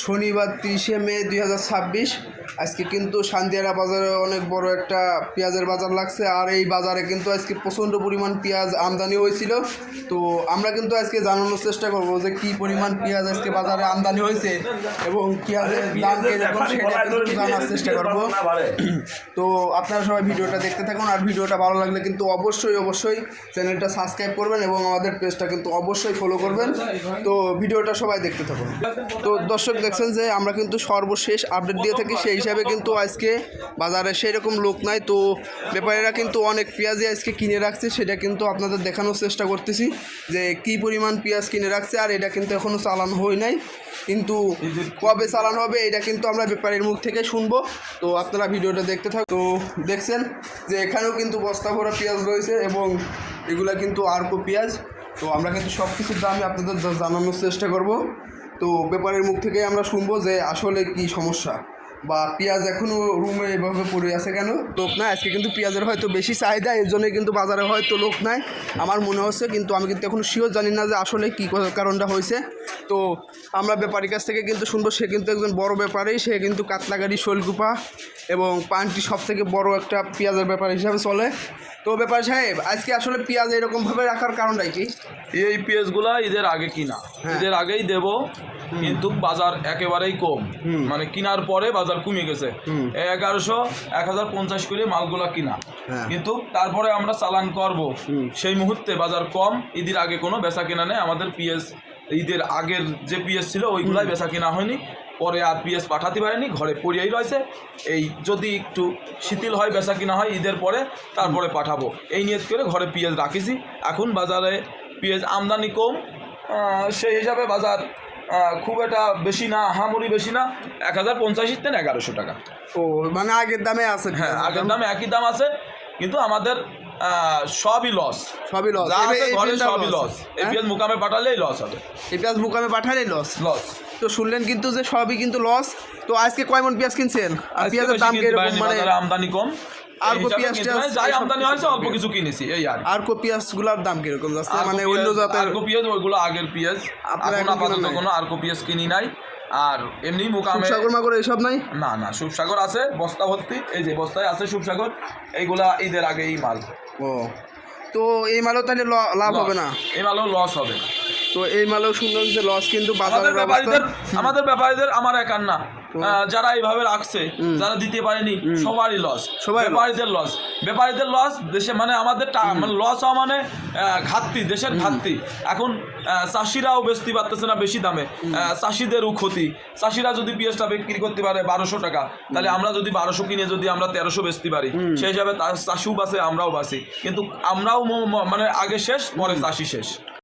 শনিবার 30শে মে 2026। আজকে কিন্তু সান্দিয়ারা বাজারে অনেক বড় একটা পেঁয়াজের বাজার লাগছে। আর এই বাজারে কিন্তু আজকে প্রচণ্ড পরিমাণ পেঁয়াজ আমদানি হয়েছিল। তো আমরা কিন্তু আজকে জানানোর চেষ্টা করব যে কী পরিমাণ পেঁয়াজ আজকে বাজারে আমদানি হয়েছে এবং পেঁয়াজের দাম কীরকম সেটা কিন্তু জানার চেষ্টা করব। তো আপনারা সবাই ভিডিওটা দেখতে থাকুন। আর ভিডিওটা ভালো লাগলে কিন্তু অবশ্যই চ্যানেলটা সাবস্ক্রাইব করবেন এবং আমাদের পেজটা কিন্তু অবশ্যই ফলো করবেন। তো ভিডিওটা সবাই দেখতে থাকুন। তো দর্শক দেখছেন যে আমরা কিন্তু সর্বশেষ আপডেট দিয়ে থাকি, সেই হিসাবে কিন্তু আজকে বাজারে সেই রকম লোক নাই। তো ব্যাপারীরা কিন্তু অনেক পেঁয়াজই আজকে কিনে রাখছে, সেটা কিন্তু আপনাদের দেখানোর চেষ্টা করতেছি যে কী পরিমাণ পেঁয়াজ কিনে রাখছে। আর এটা কিন্তু এখনও চালানো হয় নাই, কিন্তু কবে চালানো হবে এটা কিন্তু আমরা ব্যাপারীর মুখ থেকে শুনবো। তো আপনারা ভিডিওটা দেখতে থাকুন। তো দেখছেন যে এখানেও কিন্তু বস্তা ভরা পেঁয়াজ রয়েছে এবং এগুলা কিন্তু আরকো পেঁয়াজ। তো আমরা কিন্তু সব কিছুর দামই আপনাদের জানানোর চেষ্টা করব। তো ব্যাপারের মুখ থেকে আমরা শুনবো যে আসলে কি সমস্যা বা পেঁয়াজ এখনও রুমে এভাবে পড়ে আছে কেন। লোক নাই আজকে, কিন্তু পেঁয়াজের হয়তো বেশি চাহিদা, এর জন্যই কিন্তু বাজারে হয়তো লোক নাই আমার মনে হচ্ছে। কিন্তু আমি কিন্তু এখনও শিওর জানি না যে আসলে কী কারণটা হয়েছে। তো আমরা ব্যাপারীর কাছ থেকে কিন্তু শুনবো। সে কিন্তু একজন বড় ব্যাপারী, সে কিন্তু কাতলাগাড়ি, শৈলকুপা এবং পানটি সব থেকে বড় একটা পেঁয়াজের ব্যাপার হিসাবে চলে। তো ব্যাপারী সাহেব, আজকে আসলে পেঁয়াজ এরকমভাবে রাখার কারণটাই কি? এই পেঁয়াজগুলা ঈদের আগে কিনা, ঈদের আগেই দেব, কিন্তু বাজার একেবারেই কম। মানে কিনার পরে বাজার কমে গেছে। 1100 1050 করে মালগুলা কিনা, কিন্তু তারপরে আমরা চালান করব, সেই মুহূর্তে বাজার কম। ঈদের আগে কোনো বেচা কেনা নেই আমাদের। পেঁয়াজ ঈদের আগের যে পেঁয়াজ ছিল ওইগুলাই বেচা কেনা হয়নি। পরে আর পেঁয়াজ পাঠাতে পারেনি, ঘরে পড়িয়াই রয়েছে। এই যদি একটু শিথিল হয়, বেচা কিনা হয় ঈদের পরে, তারপরে পাঠাবো এই নিয়ত করে ঘরে পেঁয়াজ রাখিছি। এখন বাজারে পেঁয়াজ আমদানি কম, সেই হিসাবে বাজার খুব একটা বেশি না, হামুরি বেশি না। 1050 থেকে 1100 টাকা। ও মানে আগের দামে আছে? হ্যাঁ, আগের দামে একই দাম আছে, কিন্তু আমাদের সবই লস। সবই লস, সবই লস। এই পেঁয়াজ মুকামে পাঠালেই লস হবে। এই পেঁয়াজ মুকামে পাঠালেই লস। তো শুনলেন কিন্তু যে সবই কিন্তু লস। তো আজকে কয় মণ পেঁয়াজ কিনছেন? আর পেঁয়াজের দাম কিরকম? মানে আমদানি কম, আর পেঁয়াজটা যাই আমদানি হয়েছে অল্প কিছু কিনেছি এই আর পেঁয়াজগুলোর দাম কিরকম যাচ্ছে? মানে অন্য জাতের আরকো পেঁয়াজ, ওইগুলো আগের পেঁয়াজ। এখন আপাতত কোনো আরকো পেঁয়াজ কিনি নাই। আর এমনি মুকামে সুপসাগর মাগর এইসব নাই? না, সুপসাগর আছে বস্তা ভর্তি। এই যে বস্তায় আছে সুপসাগর, এইগুলা ঈদের আগে এই মাল। ও, তো এই মালও তাহলে লাভ হবে না? এই মালও লস হবে। তো এই মালও শুনলাম যে লস, কিন্তু আমাদের ব্যাপারীদের, আমার একার না, যারা এইভাবে রাখছে, যারা দিতে পারেনি, সবারই লস। ব্যাপারীদের লস দেশে, মানে আমাদের লস হওয়া মানে ঘাটতি, দেশের ঘাটতি। এখন চাষিরাও বেচতে পারতেছে না বেশি দামে, চাষিদেরও ক্ষতি। চাষিরা যদি পেঁয়াজটা বিক্রি করতে পারে 1200 টাকা, তাহলে আমরা যদি 1200 কিনে যদি আমরা 1300 বেচতে পারি, সেই হিসাবে চাষিও বাঁচে, আমরাও বাঁচি। কিন্তু আমরাও মানে আগে শেষ, পরে চাষি শেষ।